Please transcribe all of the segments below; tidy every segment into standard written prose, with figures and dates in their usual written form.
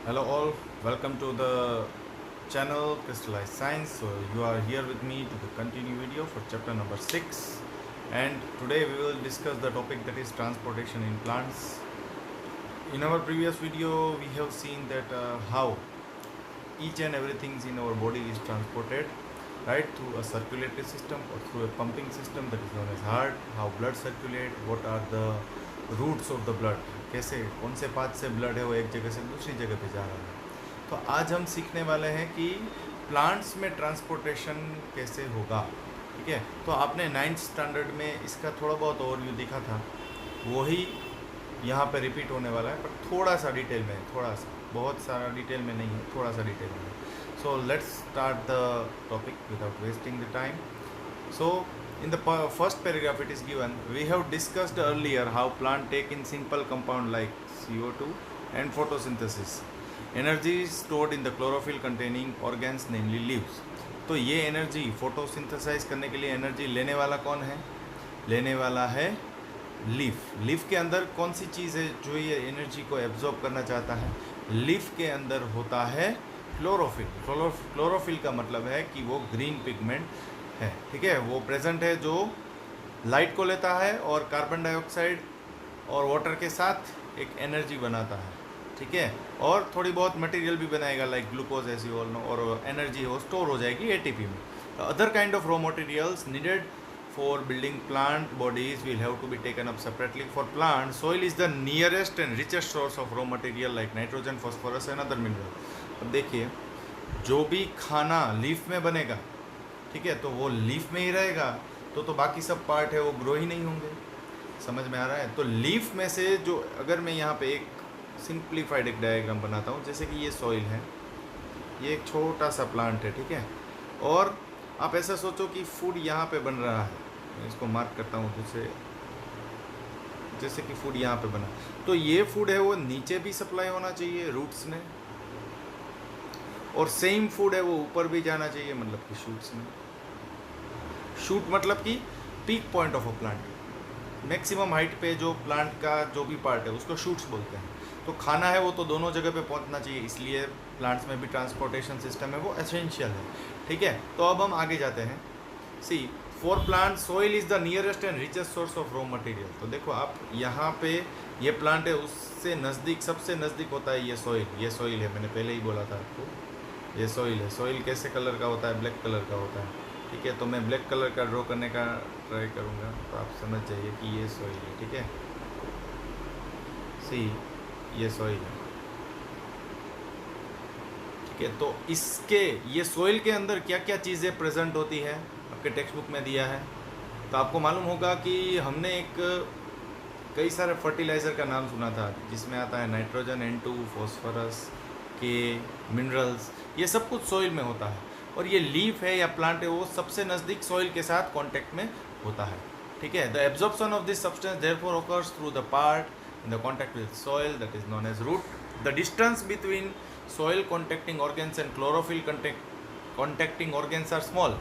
Hello all, welcome to the channel Crystallized Science. So you are here with me to the continue video for chapter number 6, and today we will discuss the topic that is transportation in plants. In our previous video we have seen that how each and everything in our body is transported, right, through a circulatory system or through a pumping system that is known as heart, how blood circulate, what are the routes of the blood, कैसे कौन से path से blood है वो एक जगह से दूसरी जगह पे जा रहा है। तो आज हम सीखने वाले हैं कि प्लांट्स में ट्रांसपोर्टेशन कैसे होगा। ठीक है, तो आपने 9th स्टैंडर्ड में इसका थोड़ा बहुत ओवरव्यू दिखा था, वही यहाँ पे रिपीट होने वाला है, पर थोड़ा सा डिटेल में, थोड़ा सा, बहुत सारा डिटेल में नहीं है, थोड़ा सा डिटेल में। So let's start the topic without wasting the time. So in the first paragraph it is given, we have discussed earlier how plant take in simple compound like CO2 and photosynthesis energy is stored in the chlorophyll containing organs namely leaves। तो ये energy photosynthesise करने के लिए energy लेने वाला कौन है? लेने वाला है लीफ। लीफ के अंदर कौन सी चीज़ है जो ये एनर्जी को एब्जॉर्ब करना चाहता है? लीफ के अंदर होता है क्लोरोफिल। क्लोरोफिल का मतलब है कि वो ग्रीन पिगमेंट है। ठीक है, वो प्रेजेंट है जो लाइट को लेता है और कार्बन डाइऑक्साइड और वाटर के साथ एक एनर्जी बनाता है। ठीक है, और थोड़ी बहुत मटेरियल भी बनाएगा like glucose as you all know, और एनर्जी वो स्टोर हो जाएगी एटीपी में। Other kind of raw materials needed for building plant bodies will have to be taken up separately. For plant soil is the nearest and richest source of raw material like nitrogen, phosphorus and other mineral. अब देखिए, जो भी खाना leaf में बनेगा, ठीक है, तो वो लीफ में ही रहेगा, तो बाकी सब पार्ट है वो ग्रो ही नहीं होंगे। समझ में आ रहा है? तो लीफ में से जो, अगर मैं यहाँ पे एक सिंप्लीफाइड एक डायग्राम बनाता हूँ, जैसे कि ये सॉइल है, ये एक छोटा सा प्लांट है, ठीक है, और आप ऐसा सोचो कि फूड यहाँ पे बन रहा है। मैं इसको मार्क करता हूँ दूसरे, जैसे कि फूड यहाँ पे बना, तो ये फूड है वो नीचे भी सप्लाई होना चाहिए रूट्स में, और सेम फूड है वो ऊपर भी जाना चाहिए, मतलब कि शूट्स में। शूट मतलब कि peak point of a plant, maximum height पे जो प्लांट का जो भी पार्ट है उसको शूट्स बोलते हैं। तो खाना है वो तो दोनों जगह पे पहुंचना चाहिए, इसलिए प्लांट्स में भी ट्रांसपोर्टेशन सिस्टम है वो एसेंशियल है। ठीक है, तो अब हम आगे जाते हैं। See for plant soil is the nearest and richest source of raw material. तो देखो आप यहाँ पे ये प्लांट है, उससे नज़दीक, सबसे नज़दीक होता है ये सॉइल। ये सॉइल है, मैंने पहले ही बोला था आपको, ये सॉइल है। सॉइल कैसे कलर का होता है? ब्लैक कलर का होता है। ठीक है, तो मैं ब्लैक कलर का ड्रॉ करने का ट्राई करूँगा, तो आप समझ जाइए कि ये सॉइल है। ठीक है, सी ये सॉइल है। ठीक है, तो इसके, ये सॉइल के अंदर क्या क्या चीज़ें प्रेजेंट होती है आपके टेक्स्ट बुक में दिया है। तो आपको मालूम होगा कि हमने एक कई सारे फर्टिलाइज़र का नाम सुना था, जिसमें आता है नाइट्रोजन, N2, फॉस्फोरस, के, मिनरल्स, ये सब कुछ सॉइल में होता है। और ये लीफ है या प्लांट है वो सबसे नज़दीक सॉइल के साथ कांटेक्ट में होता है। ठीक है, the absorption of this substance therefore occurs through the part in the contact with soil that is known as root. The distance between soil contacting organs and chlorophyll contacting organs are small.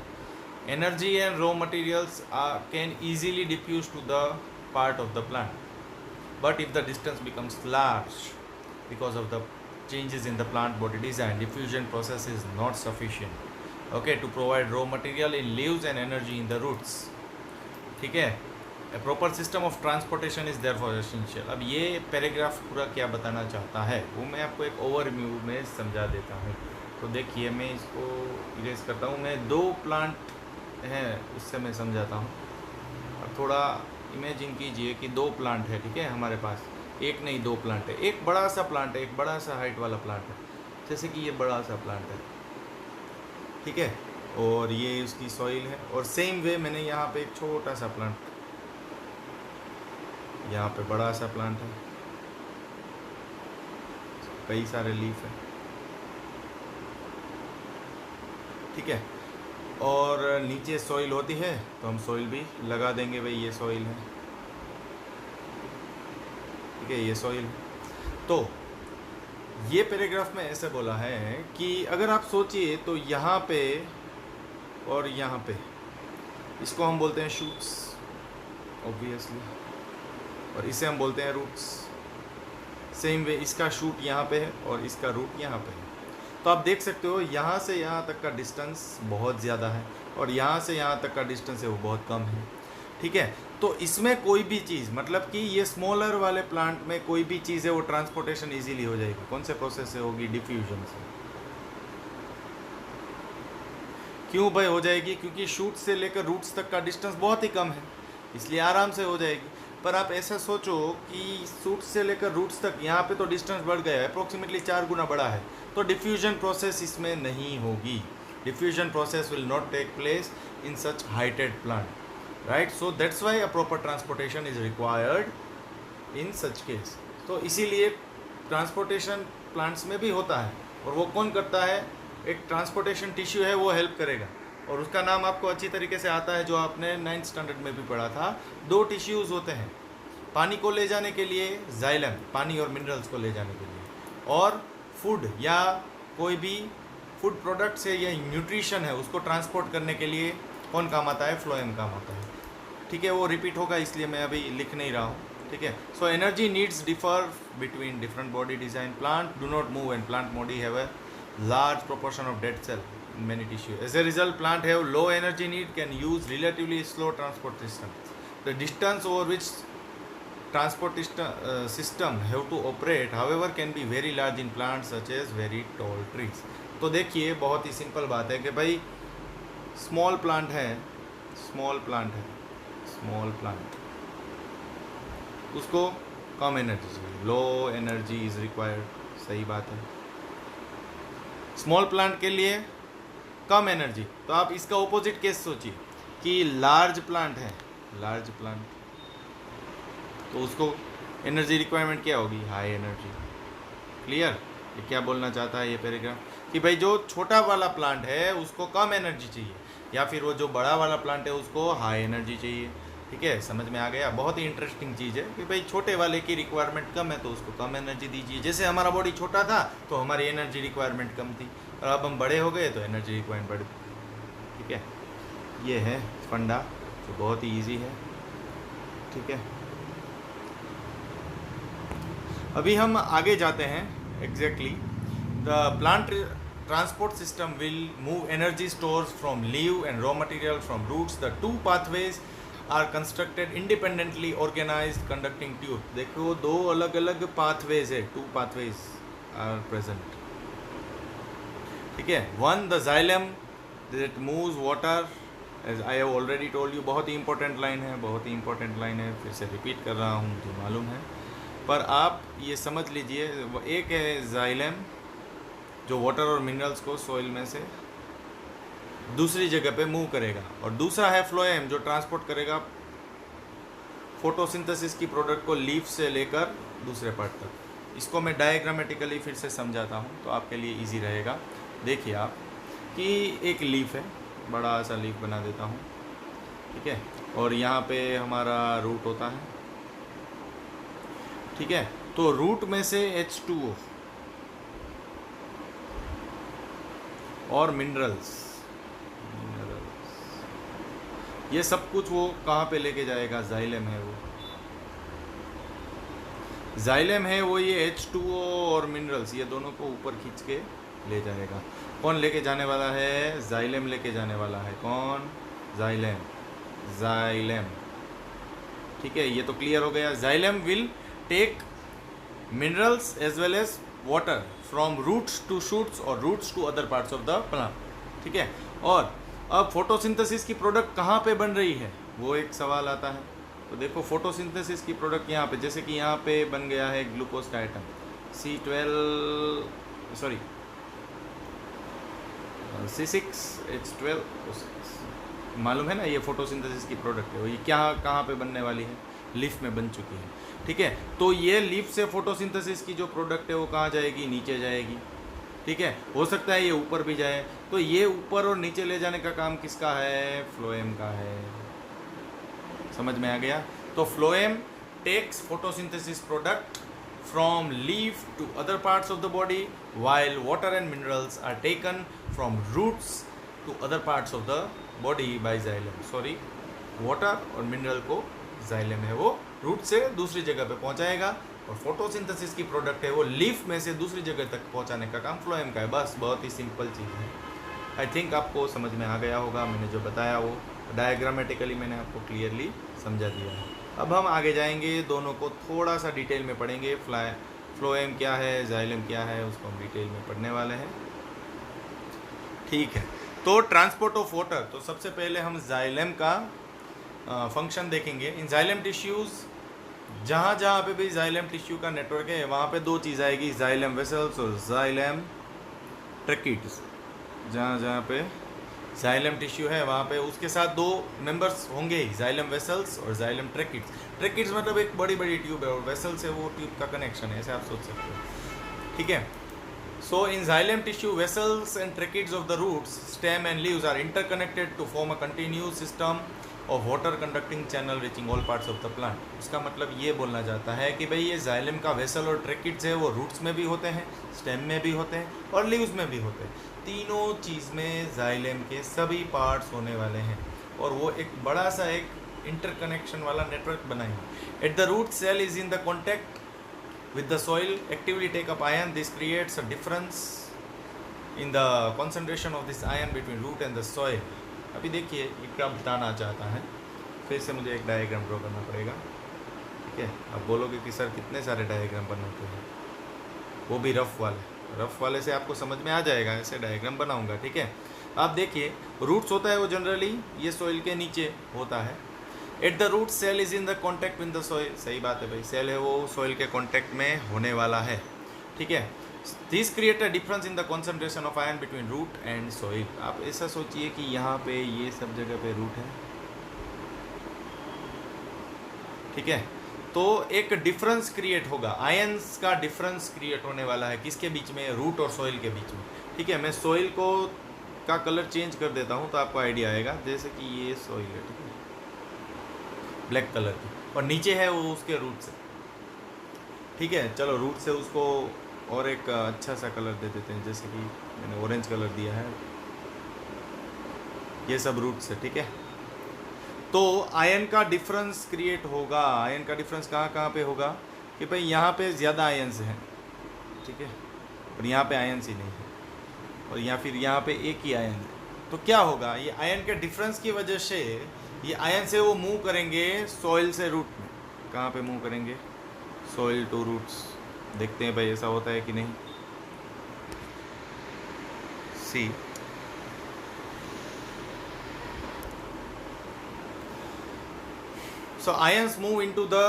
Energy and raw materials can easily diffuse to the part of the plant, but if the distance becomes large because of the changes in the plant body design, diffusion process is not sufficient, okay, to provide raw material in leaves and energy in the roots। ठीक है, a proper system of transportation is therefore essential। अब ये paragraph पूरा क्या बताना चाहता है वो मैं आपको एक ओवरव्यू में समझा देता हूँ। तो देखिए, मैं इसको इरेज करता हूँ, मैं दो प्लांट हैं उससे मैं समझाता हूँ। अब थोड़ा इमेजिन कीजिए कि दो प्लांट है, ठीक है, हमारे पास एक नहीं दो प्लांट है। एक बड़ा सा प्लांट है, एक बड़ा सा हाइट वाला प्लांट है, जैसे कि ये बड़ा सा प्लांट है, ठीक है, और ये उसकी सॉइल है। और सेम वे मैंने यहाँ पे एक छोटा सा प्लांट, यहाँ पे बड़ा सा प्लांट है, कई सारे लीफ है, ठीक है, और नीचे सॉइल होती है तो हम सॉइल भी लगा देंगे, भाई ये सॉइल है, ठीक है, ये सॉइल। तो ये पैराग्राफ में ऐसे बोला है कि अगर आप सोचिए तो यहाँ पे और यहाँ पे, इसको हम बोलते हैं शूट्स ऑब्वियसली, और इसे हम बोलते हैं रूट्स। सेम वे इसका शूट यहाँ पे है और इसका रूट यहाँ पे है। तो आप देख सकते हो यहाँ से यहाँ तक का डिस्टेंस बहुत ज़्यादा है और यहाँ से यहाँ तक का डिस्टेंस है वो बहुत कम है। ठीक है, तो इसमें कोई भी चीज़, मतलब कि ये स्मॉलर वाले प्लांट में कोई भी चीज़ है वो ट्रांसपोर्टेशन इजीली हो जाएगी। कौन से प्रोसेस से होगी? डिफ्यूजन से। क्यों भाई हो जाएगी? क्योंकि शूट से लेकर रूट्स तक का डिस्टेंस बहुत ही कम है, इसलिए आराम से हो जाएगी। पर आप ऐसा सोचो कि शूट से लेकर रूट्स तक यहाँ पे तो डिस्टेंस बढ़ गया है, अप्रोक्सीमेटली 4 गुना बढ़ा है, तो डिफ्यूजन प्रोसेस इसमें नहीं होगी। Diffusion process will not take place in such heighted plant, right? So that's why a proper transportation is required in such case. तो इसीलिए ट्रांसपोर्टेशन प्लांट्स में भी होता है, और वो कौन करता है? एक ट्रांसपोर्टेशन टिश्यू है वो हेल्प करेगा, और उसका नाम आपको अच्छी तरीके से आता है, जो आपने 9th स्टैंडर्ड में भी पढ़ा था। 2 टिश्यूज़ होते हैं, पानी को ले जाने के लिए जाइलम, पानी और मिनरल्स को ले जाने के लिए, और फूड या कोई भी फूड प्रोडक्ट से या न्यूट्रिशन है उसको ट्रांसपोर्ट करने के लिए कौन काम आता है? फ्लोएम काम आता है। ठीक है, वो रिपीट होगा इसलिए मैं अभी लिख नहीं रहा हूँ। ठीक है, so energy needs differ between different body design. Plant do not move and plant body have a large proportion of dead cell in many tissue. As a result, plant have low energy need, can use relatively slow transport system. The distance over which transport system have to operate, however, can be very large in plants such as very tall trees. तो देखिए बहुत ही simple बात है कि भाई small plant है, small plant उसको कम energy चाहिए, लो एनर्जी इज रिक्वायर्ड। सही बात है, स्मॉल प्लांट के लिए कम एनर्जी। तो आप इसका ऑपोजिट केस सोचिए कि लार्ज प्लांट है, लार्ज प्लांट, तो उसको एनर्जी रिक्वायरमेंट क्या होगी? High energy. क्लियर? ये क्या बोलना चाहता है ये पैराग्राफ? कि भाई जो छोटा वाला प्लांट है उसको कम एनर्जी चाहिए, या फिर वो जो बड़ा वाला प्लांट है उसको हाई एनर्जी चाहिए। ठीक है, समझ में आ गया? बहुत ही इंटरेस्टिंग चीज़ है कि भाई छोटे वाले की रिक्वायरमेंट कम है तो उसको कम एनर्जी दीजिए। जैसे हमारा बॉडी छोटा था तो हमारी एनर्जी रिक्वायरमेंट कम थी, और अब हम बड़े हो गए तो एनर्जी रिक्वायरमेंट बढ़ गई। ठीक है, ये है फंडा जो बहुत ही ईजी है। ठीक है, अभी हम आगे जाते हैं। Exactly the plant transport system will move energy stores from leave and raw material from roots. The 2 pathways are constructed independently organised conducting tube. देखो 2 अलग अलग पाथवेज है, 2 pathways आर प्रेजेंट। ठीक है, 1 the xylem that moves water, as I have already told you. बहुत ही important line है, बहुत ही इंपॉर्टेंट लाइन है, फिर से रिपीट कर रहा हूँ, मुझे मालूम है, पर आप ये समझ लीजिए। एक है जाइलम जो वाटर और मिनरल्स को सॉइल में से दूसरी जगह पे मूव करेगा, और दूसरा है फ्लोएम जो ट्रांसपोर्ट करेगा फोटोसिंथेसिस की प्रोडक्ट को लीफ से लेकर दूसरे पार्ट तक। इसको मैं डायग्रामेटिकली फिर से समझाता हूँ तो आपके लिए इजी रहेगा। देखिए आप कि एक लीफ है, बड़ा सा लीफ बना देता हूँ। ठीक है, और यहाँ पे हमारा रूट होता है। ठीक है, तो रूट में से H2O और मिनरल्स, ये सब कुछ वो कहाँ पे लेके जाएगा? जाइलम है वो, जाइलम है वो, ये H2O और मिनरल्स ये दोनों को ऊपर खींच के ले जाएगा। कौन लेके जाने वाला है? जाइलम लेके जाने वाला है। कौन? Xylem, xylem. ठीक है, ये तो क्लियर हो गया। Xylem will take minerals as well as water from roots to shoots और roots to other parts of the plant. ठीक है, और अब फोटोसिंथेसिस की प्रोडक्ट कहाँ पे बन रही है वो एक सवाल आता है। तो देखो फोटोसिंथेसिस की प्रोडक्ट यहाँ पे, जैसे कि यहाँ पे बन गया है ग्लूकोज का आइटम C6H12, मालूम है ना, ये फोटोसिंथेसिस की प्रोडक्ट है। ये क्या कहाँ पे बनने वाली है? लीफ में बन चुकी है। ठीक है, तो ये लीफ से फोटोसिंथेसिस की जो प्रोडक्ट है वो कहाँ जाएगी? नीचे जाएगी। ठीक है, हो सकता है ये ऊपर भी जाए, तो ये ऊपर और नीचे ले जाने का काम किसका है? फ्लोएम का है। समझ में आ गया? तो phloem takes photosynthesis product from leaf to other parts of the body, while water and minerals are taken from roots to other parts of the body by xylem. Sorry, water और mineral को xylem है वो root से दूसरी जगह पे पहुंचाएगा, और फोटोसिंथेसिस की प्रोडक्ट है वो लीफ में से दूसरी जगह तक पहुंचाने का काम फ्लोएम का है। बस बहुत ही सिंपल चीज़ है। आई थिंक आपको समझ में आ गया होगा, मैंने जो बताया वो डायग्रामेटिकली मैंने आपको क्लियरली समझा दिया है। अब हम आगे जाएंगे, दोनों को थोड़ा सा डिटेल में पढ़ेंगे। फ्लोएम क्या है, जाइलम क्या है, उसको हम डिटेल में पढ़ने वाले हैं। ठीक है, तो ट्रांसपोर्ट ऑफ वाटर, तो सबसे पहले हम जाइलम का फंक्शन देखेंगे। इन जाइलम टिश्यूज़, जहाँ जहाँ पे भी जाइलम टिश्यू का नेटवर्क है वहाँ पे दो चीज़ आएगी, जाइलम वेसल्स और जाइलम ट्रैकिड्स। जहाँ जहाँ पे जाइलम टिश्यू है वहाँ पे उसके साथ दो मेंबर्स होंगे ही, जाइलम वेसल्स और जाइलम ट्रैकिड्स। ट्रैकिड्स मतलब एक बड़ी बड़ी ट्यूब है और वेसल्स है वो ट्यूब का कनेक्शन है, ऐसे आप सोच सकते हो। ठीक है, so in xylem tissue, vessels and tracheids of the roots, stem and leaves are interconnected to form a continuous system of water conducting channel reaching all parts of the plant. उसका मतलब ये बोलना चाहता है कि भाई ये जाइलम का वेसल और ट्रैकिड्स है वो रूट्स में भी होते हैं, स्टेम में भी होते हैं और लीव्स में भी होते हैं। तीनों चीज़ में जाइलम के सभी पार्ट्स होने वाले हैं और वो एक बड़ा सा एक इंटरकनेक्शन वाला नेटवर्क बनाएंगे। At the root, cell is in the contact with the soil, actively take up ion. This creates a difference in the concentration of this ion between root and the soil. अभी देखिए ये क्या बताना चाहता है, फिर से मुझे एक डायग्राम ड्रॉ करना पड़ेगा। ठीक है, अब बोलोगे कि सर कितने सारे डायग्राम बनाते हैं, वो भी रफ वाले से आपको समझ में आ जाएगा, ऐसे डायग्राम बनाऊंगा। ठीक है, आप देखिए रूट्स होता है वो जनरली ये सोइल के नीचे होता है। At the root, cell is in the contact with the soil. सही बात है भाई, सेल है वो सोइल के कॉन्टैक्ट में होने वाला है। ठीक है, this create a difference in the concentration of ion between root and soil. आप ऐसा सोचिए कि यहाँ पे ये सब जगह पे रूट है। ठीक है, तो एक डिफरेंस क्रिएट होगा, आयन्स का डिफरेंस क्रिएट होने वाला है किसके बीच में, रूट और सोइल के बीच में। ठीक है, मैं सोइल को का कलर चेंज कर देता हूँ तो आपको आइडिया आएगा। जैसे कि ये सोइल है, ठीक है, ब्लैक कलर की, और नीचे है वो उसके रूट से। ठीक है, चलो रूट से उसको और एक अच्छा सा कलर दे देते हैं, जैसे कि मैंने ऑरेंज कलर दिया है, ये सब रूट से। ठीक है, तो आयन का डिफरेंस क्रिएट होगा। आयन का डिफरेंस कहाँ कहाँ पे होगा कि भाई यहाँ पे ज़्यादा आयन्स हैं, ठीक है, और यहाँ पे आयन्स ही नहीं है, और या फिर यहाँ पे एक ही आयन है। तो क्या होगा, ये आयन के डिफरेंस की वजह से ये आयन से वो मूव करेंगे सॉइल से रूट में। कहाँ पे मूव करेंगे, सॉइल टू रूट्स। देखते हैं भाई ऐसा होता है कि नहीं। सी, so ions move into the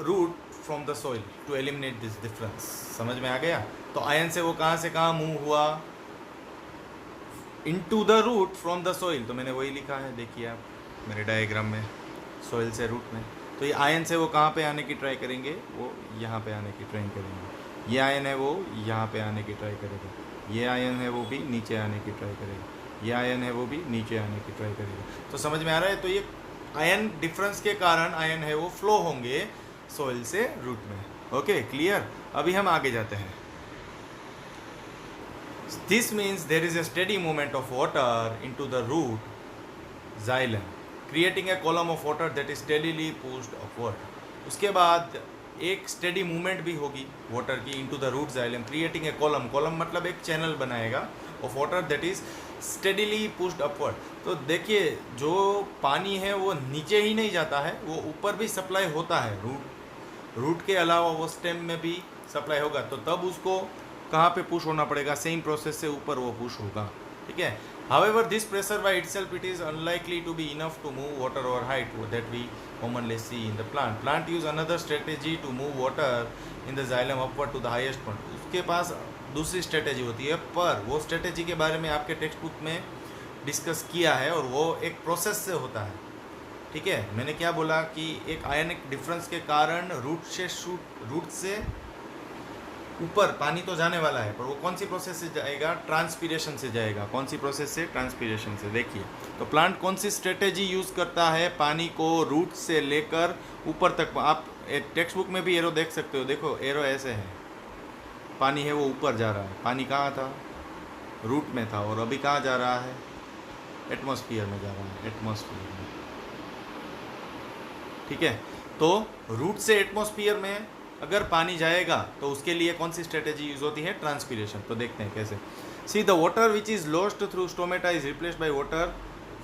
root from the soil to eliminate this difference. समझ में आ गया। तो आयन से वो कहाँ से कहाँ मूव हुआ, into the root from the soil। तो मैंने वही लिखा है, देखिए आप मेरे डायग्राम में, सोइल से रूट में। तो ये आयन से वो कहाँ पे आने की ट्राई करेंगे, वो यहाँ पे आने की ट्राई करेंगे। ये आयन है वो यहाँ पे आने की ट्राई करेगा, ये आयन है वो भी नीचे आने की ट्राई करेगा, ये आयन है वो भी नीचे आने की ट्राई करेगा। तो समझ में आ रहा है। तो ये आयन डिफरेंस के कारण आयन है वो फ्लो होंगे सोइल से रूट में। Okay, clear. अभी हम आगे जाते हैं। This means there is a steady movement of water into the root xylem, creating a column of water that is steadily pushed upward. उसके बाद एक स्टेडी मूवमेंट भी होगी वाटर की into the root xylem, creating a column. Column मतलब एक channel बनाएगा of water that is steadily pushed upward. तो देखिए जो पानी है वो नीचे ही नहीं जाता है, वो ऊपर भी सप्लाई होता है। रूट के अलावा वो स्टेम में भी सप्लाई होगा, तो तब उसको कहाँ पे पुश होना पड़ेगा, सेम प्रोसेस से ऊपर वो पुश होगा। ठीक है, however this pressure by itself it is unlikely to be enough to move water over height that we commonly see in the plant use another strategy to move water in the xylem upward to the highest point। उसके पास दूसरी strategy होती है, पर वो strategy के बारे में आपके टेक्स्ट बुक में डिस्कस किया है और वो एक प्रोसेस से होता है। ठीक है, मैंने क्या बोला कि एक आयनिक डिफरेंस के कारण रूट से ऊपर पानी तो जाने वाला है, पर वो कौन सी प्रोसेस से जाएगा, ट्रांसपीरेशन से जाएगा। कौन सी प्रोसेस से, ट्रांसपीरेशन से। देखिए तो प्लांट कौन सी स्ट्रेटेजी यूज़ करता है पानी को रूट से लेकर ऊपर तक। आप टेक्स्ट बुक में भी एरो देख सकते हो, देखो एरो ऐसे है, पानी है वो ऊपर जा रहा है। पानी कहाँ था, रूट में था, और अभी कहाँ जा रहा है, एटमॉस्फेयर में जा रहा है, एटमॉस्फेयर में। ठीक है, तो रूट से एटमॉस्फेयर में अगर पानी जाएगा तो उसके लिए कौन सी स्ट्रेटेजी यूज होती है? ट्रांसपीरेशन। तो देखते हैं कैसे। See the water which is lost through stomata is replaced by water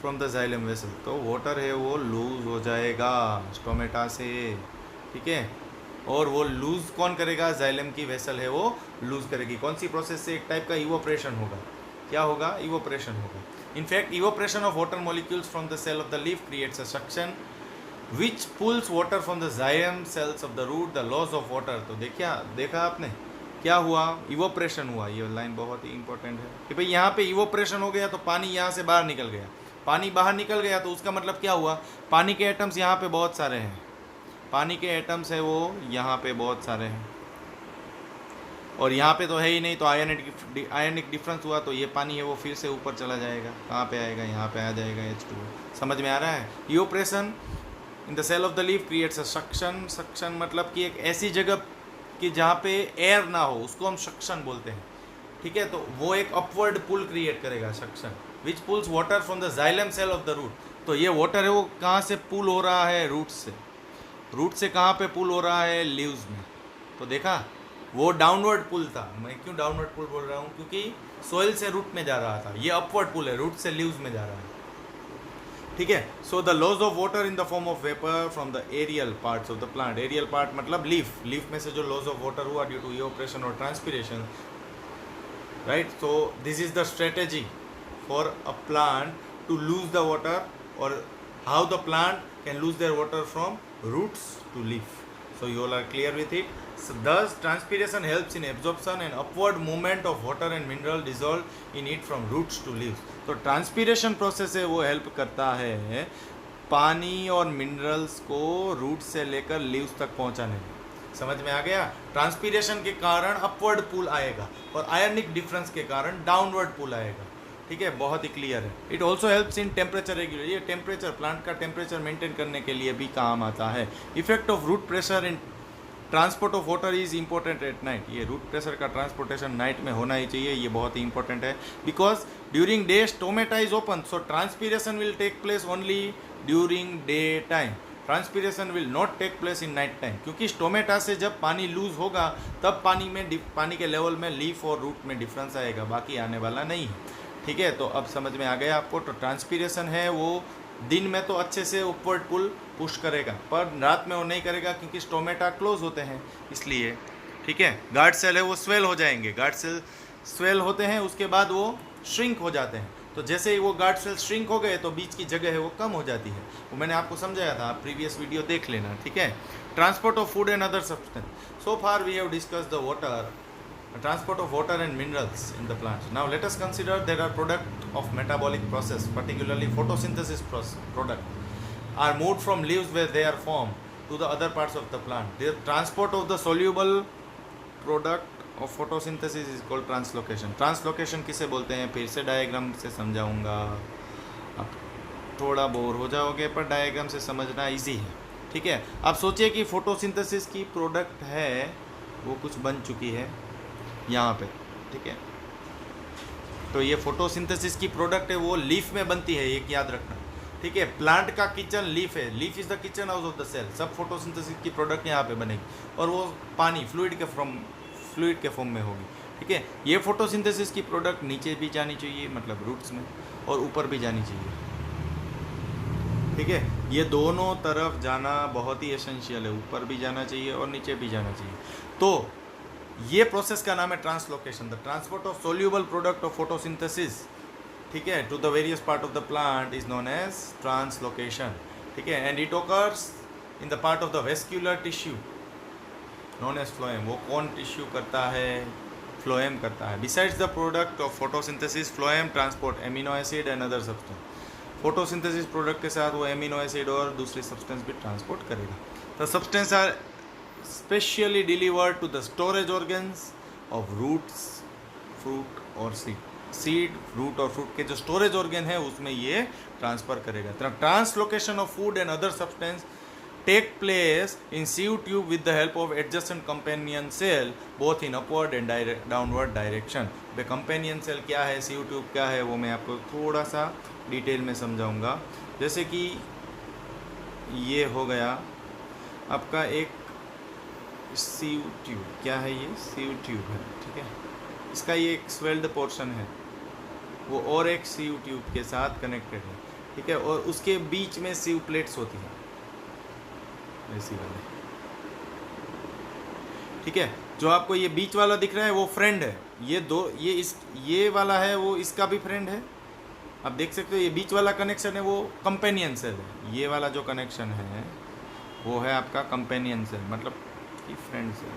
from the xylem vessel. तो वाटर है वो लूज हो जाएगा स्टोमेटा से, ठीक है, और वो लूज कौन करेगा? जाइलम की वेसल है वो लूज करेगी। कौन सी प्रोसेस से? एक टाइप का इवोपरेशन होगा। क्या होगा? इवोपरेशन होगा। In fact evaporation of water molecules from the cell of the leaf creates a suction which pulls water from the xylem cells of the root, the loss of water. तो देखा आपने क्या हुआ? इवोपरेशन हुआ। ये लाइन बहुत ही इंपॉर्टेंट है कि भाई यहाँ पे इवोपरेशन हो गया तो पानी यहाँ से बाहर निकल गया। पानी बाहर निकल गया तो उसका मतलब क्या हुआ? पानी के एटम्स यहाँ पे बहुत सारे हैं, पानी के एटम्स है वो यहाँ पे बहुत सारे हैं, और यहाँ पे तो है ही नहीं, तो आयनिक डिफरेंस हुआ तो ये पानी है वो फिर से ऊपर चला जाएगा। कहाँ पे आएगा? यहाँ पे आ जाएगा H2O। समझ में आ रहा है? Evaporation in the cell of the leaf creates a suction. Suction मतलब कि एक ऐसी जगह कि जहाँ पे एयर ना हो, उसको हम सक्शन बोलते हैं, ठीक है। तो वो एक अपवर्ड पुल क्रिएट करेगा suction which pulls water from the xylem cell of the root. तो ये वाटर है वो कहाँ से पुल हो रहा है? रूट से। रूट से कहाँ पे पुल हो रहा है? लीव्स में। तो देखा, वो डाउनवर्ड पुल था। मैं क्यों डाउनवर्ड पुल बोल रहा हूँ? क्योंकि सोइल से रूट में जा रहा था। ये अपवर्ड पुल है, रूट से लीव्स में जा रहा है, ठीक है। So the loss of water in the form of vapour from the aerial parts of the plant. Aerial part मतलब लीफ में से जो लॉस ऑफ वाटर हुआ ड्यू टू इवोपरेशन और transpiration, right. So this is the strategy for a plant to lose the water, और how the plant can lose their water from roots to leaf. So you all are clear with it. So thus transpiration helps in absorption and upward movement of water and mineral dissolved in it from roots to leaves. तो transpiration process है वो help करता है पानी और minerals को root से लेकर लीव्स तक पहुंचाने में। समझ में आ गया? ट्रांसपीरेशन के कारण अपवर्ड पुल आएगा और आयनिक डिफरेंस के कारण डाउनवर्ड पुल आएगा, ठीक है। बहुत ही क्लियर है। It also helps in temperature regulate. ये टेम्परेचर, प्लांट का टेम्परेचर मेंटेन करने के लिए भी काम आता है। Effect of root pressure in transport of water is important at night. ये रूट प्रेशर का ट्रांसपोर्टेशन नाइट में होना ही चाहिए, ये बहुत ही इंपॉर्टेंट है। Because during day stomata is open, so transpiration will take place only during day time. Transpiration will not take place in night time, क्योंकि स्टोमेटा से जब पानी लूज होगा तब पानी के लेवल में लीफ और रूट में डिफरेंस आएगा, बाकी आने वाला नहीं है, ठीक है। तो अब समझ में आ गया आपको। तो ट्रांसपीरेशन है वो दिन में तो अच्छे से upward पुल पुश करेगा, पर रात में वो नहीं करेगा क्योंकि स्टोमेटा क्लोज होते हैं इसलिए, ठीक है। गार्ड सेल है वो स्वेल हो जाएंगे, गार्ड सेल स्वेल होते हैं, उसके बाद वो श्रिंक हो जाते हैं। तो जैसे ही वो गार्ड सेल श्रिंक हो गए तो बीच की जगह है वो कम हो जाती है। वो मैंने आपको समझाया था, आप प्रीवियस वीडियो देख लेना, ठीक है। Transport of food and other substance. So far we have discussed the water, transport of water and minerals in the plant. Now let us consider there are product of metabolic process, particularly photosynthesis product are moved from leaves where they are formed to the other parts of the plant. The transport of the soluble product of photosynthesis is called translocation. Translocation किसे बोलते हैं? फिर से diagram से समझाऊंगा, आप थोड़ा bore हो जाओगे पर डायग्राम से समझना इजी है, ठीक है। आप सोचिए कि फोटोसिंथेसिस की प्रोडक्ट है वो कुछ बन चुकी है यहाँ पे, ठीक है। तो ये फोटोसिंथेसिस की प्रोडक्ट है वो लीफ में बनती है, एक याद रखना, ठीक है। प्लांट का किचन लीफ है, leaf is the kitchen house of the cell. सब फोटोसिंथेसिस की प्रोडक्ट यहाँ पे बनेगी और वो पानी फ्लूइड के फॉर्म में होगी, ठीक है। ये फोटोसिंथेसिस की प्रोडक्ट नीचे भी जानी चाहिए, मतलब रूट्स में, और ऊपर भी जानी चाहिए, ठीक है। ये दोनों तरफ जाना बहुत ही एसेंशियल है, ऊपर भी जाना चाहिए और नीचे भी जाना चाहिए। तो ये प्रोसेस का नाम है translocation, the transport of soluble product of photosynthesis, ठीक है, to the various part of the plant is known as translocation, ठीक है। And it occurs in the part of the vascular tissue known as phloem. वो कौन tissue करता है? Phloem करता है। Besides the product of photosynthesis, phloem transport amino acid and other substance. Photosynthesis product के साथ वो एमिनो एसिड और दूसरी सब्सटेंस भी ट्रांसपोर्ट करेगा। The substance are specially delivered to the storage organs of roots, fruit or seed, root और fruit के जो storage organ है उसमें ये ट्रांसफर करेगा। Translocation of food and other substance take place in sieve tube with the help of adjacent companion cell both in upward and downward direction. Way companion cell क्या है, sieve tube क्या है, वो मैं आपको थोड़ा सा डिटेल में समझाऊंगा। जैसे कि ये हो गया आपका एक सीव ट्यूब, क्या है ये? सीव ट्यूब है, ठीक है। इसका ये एक स्वेल्ड पोर्शन है, वो और एक सीव ट्यूब के साथ कनेक्टेड है, ठीक है। और उसके बीच में सीव प्लेट्स होती हैं ऐसी वाले, ठीक है। जो आपको ये बीच वाला दिख रहा है वो फ्रेंड है, ये दो, ये वाला है वो इसका भी फ्रेंड है। आप देख सकते हो ये बीच वाला कनेक्शन है वो कंपेनियन सेल है, ये वाला जो कनेक्शन है वो है आपका कंपेनियन सेल, मतलब कि फ्रेंड सेल।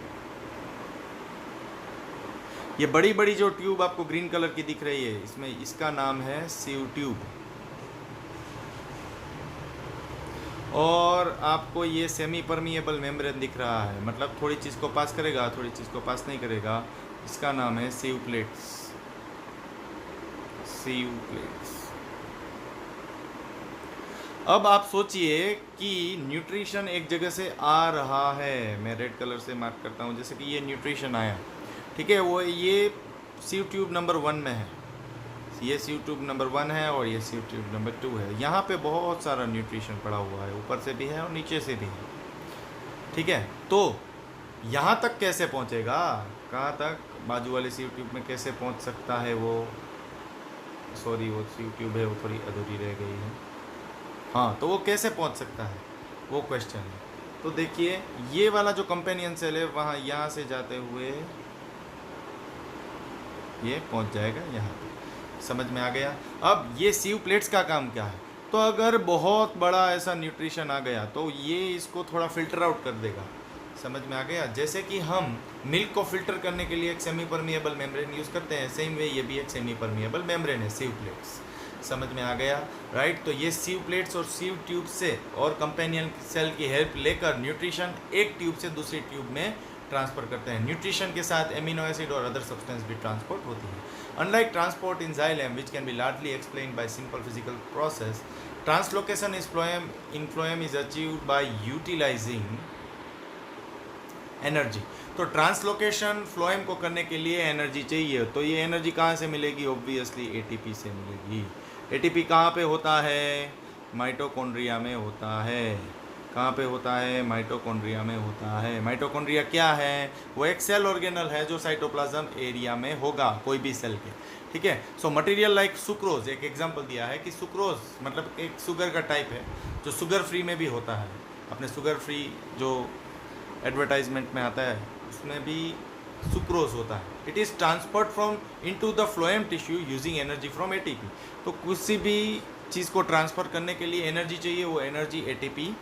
ये बड़ी बड़ी जो ट्यूब आपको ग्रीन कलर की दिख रही है, इसमें इसका नाम है सीव ट्यूब। और आपको ये सेमी परमिएबल मेम्ब्रेन दिख रहा है, मतलब थोड़ी चीज़ को पास करेगा, थोड़ी चीज़ को पास नहीं करेगा। इसका नाम है सीव प्लेट्स, सीव प्लेट्स। अब आप सोचिए कि न्यूट्रिशन एक जगह से आ रहा है, मैं रेड कलर से मार्क करता हूँ, जैसे कि ये न्यूट्रिशन आया, ठीक है। वो ये सीव ट्यूब नंबर 1 में है, ये सीव ट्यूब नंबर 1 है और ये सीव ट्यूब नंबर 2 है। यहाँ पे बहुत सारा न्यूट्रिशन पड़ा हुआ है, ऊपर से भी है और नीचे से भी है, ठीक है। तो यहाँ तक कैसे पहुँचेगा, कहाँ तक, बाजू वाले सीव ट्यूब में कैसे पहुँच सकता है वो? सॉरी, वो सीव ट्यूब है वो थोड़ी अधूरी रह गई है। हाँ, तो वो कैसे पहुँच सकता है वो क्वेश्चन है। तो देखिए ये वाला जो कंपेनियन सेल है वहाँ, यहाँ से जाते हुए ये पहुँच जाएगा यहाँ पे, समझ में आ गया। अब ये सीव प्लेट्स का काम क्या है? तो अगर बहुत बड़ा ऐसा न्यूट्रिशन आ गया तो ये इसको थोड़ा फिल्टर आउट कर देगा, समझ में आ गया। जैसे कि हम मिल्क को फिल्टर करने के लिए एक सेमी परमिएबल मेम्ब्रेन यूज़ करते हैं, सेम वे ये भी एक सेमी परमिएबल मेम्ब्रेन है, सीव प्लेट्स, समझ में आ गया, राइट। तो ये सीव प्लेट्स और सीव ट्यूब से और कंपेनियन सेल की हेल्प लेकर न्यूट्रिशन एक ट्यूब से दूसरी ट्यूब में ट्रांसफ़र करते हैं। न्यूट्रिशन के साथ एमिनो एसिड और अदर सब्सटेंस भी ट्रांसपोर्ट होती है। Unlike transport in xylem, which can be largely explained by simple physical process, translocation in phloem is achieved by utilizing energy. तो ट्रांसलोकेशन फ्लोएम को करने के लिए एनर्जी चाहिए, तो ये एनर्जी कहाँ से मिलेगी? ऑब्वियसली एटीपी से मिलेगी। एटीपी कहाँ पे होता है? माइटोकॉन्ड्रिया में होता है। कहाँ पे होता है? माइटोकॉन्ड्रिया में होता है। माइटोकॉन्ड्रिया क्या है? वो एक सेल ऑर्गेनल है जो साइटोप्लाज्म एरिया में होगा कोई भी सेल के, ठीक है। सो मटेरियल लाइक सुक्रोज, एक एग्जांपल दिया है कि सुक्रोज मतलब एक शुगर का टाइप है जो शुगर फ्री में भी होता है। अपने शुगर फ्री जो एडवर्टाइजमेंट में आता है उसमें भी सुक्रोज होता है। It is transferred from into the phloem tissue using energy from ATP. तो किसी भी चीज़ को ट्रांसफ़र करने के लिए एनर्जी चाहिए, वो एनर्जी एटीपी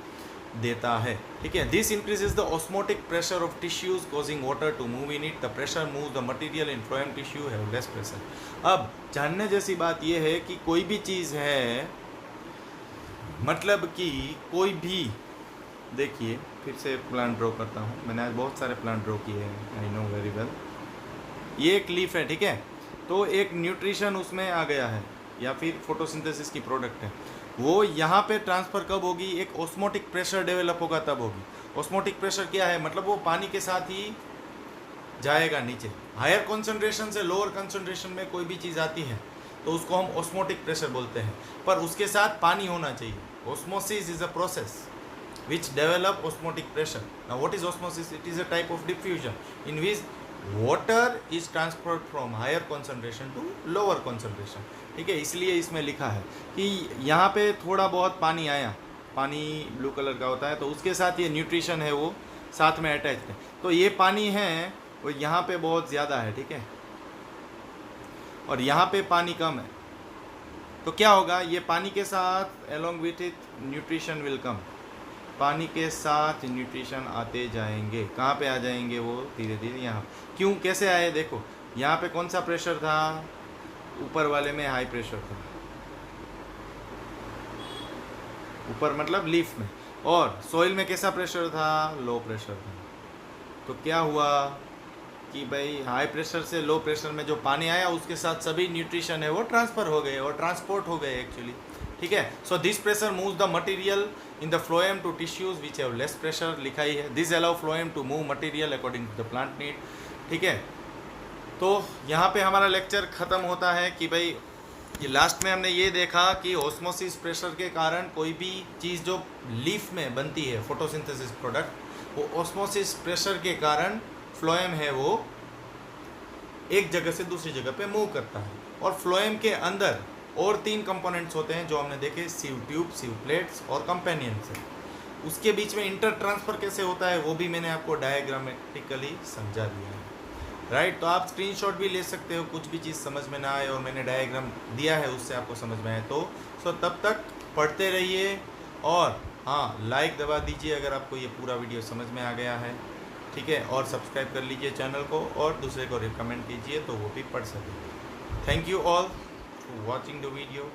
देता है, ठीक है। This increases the osmotic pressure of tissues causing water to move in it. The pressure move the material in phloem tissue have less pressure. अब जानने जैसी बात यह है कि कोई भी चीज़ है, मतलब कि कोई भी, देखिए फिर से प्लांट ड्रॉ करता हूँ, मैंने आज बहुत सारे प्लांट ड्रॉ किए हैं, आई नो वेरी वेल। ये एक लीफ है, ठीक है। तो एक न्यूट्रिशन उसमें आ गया है या फिर फोटोसिंथेसिस की प्रोडक्ट है, वो यहाँ पे ट्रांसफ़र कब होगी? एक ऑस्मोटिक प्रेशर डेवलप होगा तब होगी। ऑस्मोटिक प्रेशर क्या है? मतलब वो पानी के साथ ही जाएगा नीचे। हायर कॉन्सेंट्रेशन से लोअर कॉन्सेंट्रेशन में कोई भी चीज़ आती है तो उसको हम ऑस्मोटिक प्रेशर बोलते हैं, पर उसके साथ पानी होना चाहिए। Osmosis is a process which develop osmotic pressure. Now what is osmosis? It is a type of diffusion in which water is transferred from higher concentration to lower concentration, ठीक है। इसलिए इसमें लिखा है कि यहाँ पे थोड़ा बहुत पानी आया, पानी ब्लू कलर का होता है, तो उसके साथ ये न्यूट्रिशन है वो साथ में अटैच है। तो ये पानी है वो यहाँ पे बहुत ज़्यादा है, ठीक है, और यहाँ पे पानी कम है। तो क्या होगा? ये पानी के साथ along with it nutrition will come, पानी के साथ न्यूट्रिशन आते जाएंगे। कहाँ पे आ जाएंगे? वो धीरे धीरे यहाँ। क्यों, कैसे आए? देखो यहाँ पे कौन सा प्रेशर था? ऊपर वाले में हाई प्रेशर था, ऊपर मतलब लीफ में। और सॉइल में कैसा प्रेशर था? लो प्रेशर था। तो क्या हुआ कि भाई हाई प्रेशर से लो प्रेशर में जो पानी आया उसके साथ सभी न्यूट्रिशन है वो ट्रांसफ़र हो गए और ट्रांसपोर्ट हो गए एक्चुअली, ठीक है। So this pressure moves the material in the phloem to tissues which have less pressure, लिखा ही है। This allow phloem to move material according to the plant need, ठीक है। तो यहाँ पे हमारा लेक्चर ख़त्म होता है कि भाई ये लास्ट में हमने ये देखा कि ऑस्मोसिस प्रेशर के कारण कोई भी चीज़ जो लीफ में बनती है फोटोसिंथेसिस प्रोडक्ट, वो ऑस्मोसिस प्रेशर के कारण फ्लोएम है वो एक जगह से दूसरी जगह पे मूव करता है। और फ्लोएम के अंदर और 3 कंपोनेंट्स होते हैं जो हमने देखे, सीव ट्यूब, सीव प्लेट्स और कंपेनियन से। उसके बीच में इंटर ट्रांसफ़र कैसे होता है वो भी मैंने आपको डायग्रामेटिकली समझा दिया है, राइट। तो आप स्क्रीनशॉट भी ले सकते हो, कुछ भी चीज़ समझ में ना आए और मैंने डायग्राम दिया है उससे आपको समझ में आए तो। सो तब तक पढ़ते रहिए और हाँ, लाइक दबा दीजिए अगर आपको ये पूरा वीडियो समझ में आ गया है, ठीक है। और सब्सक्राइब कर लीजिए चैनल को और दूसरे को रिकमेंड कीजिए तो वो भी पढ़ सके। Thank you all for watching the video.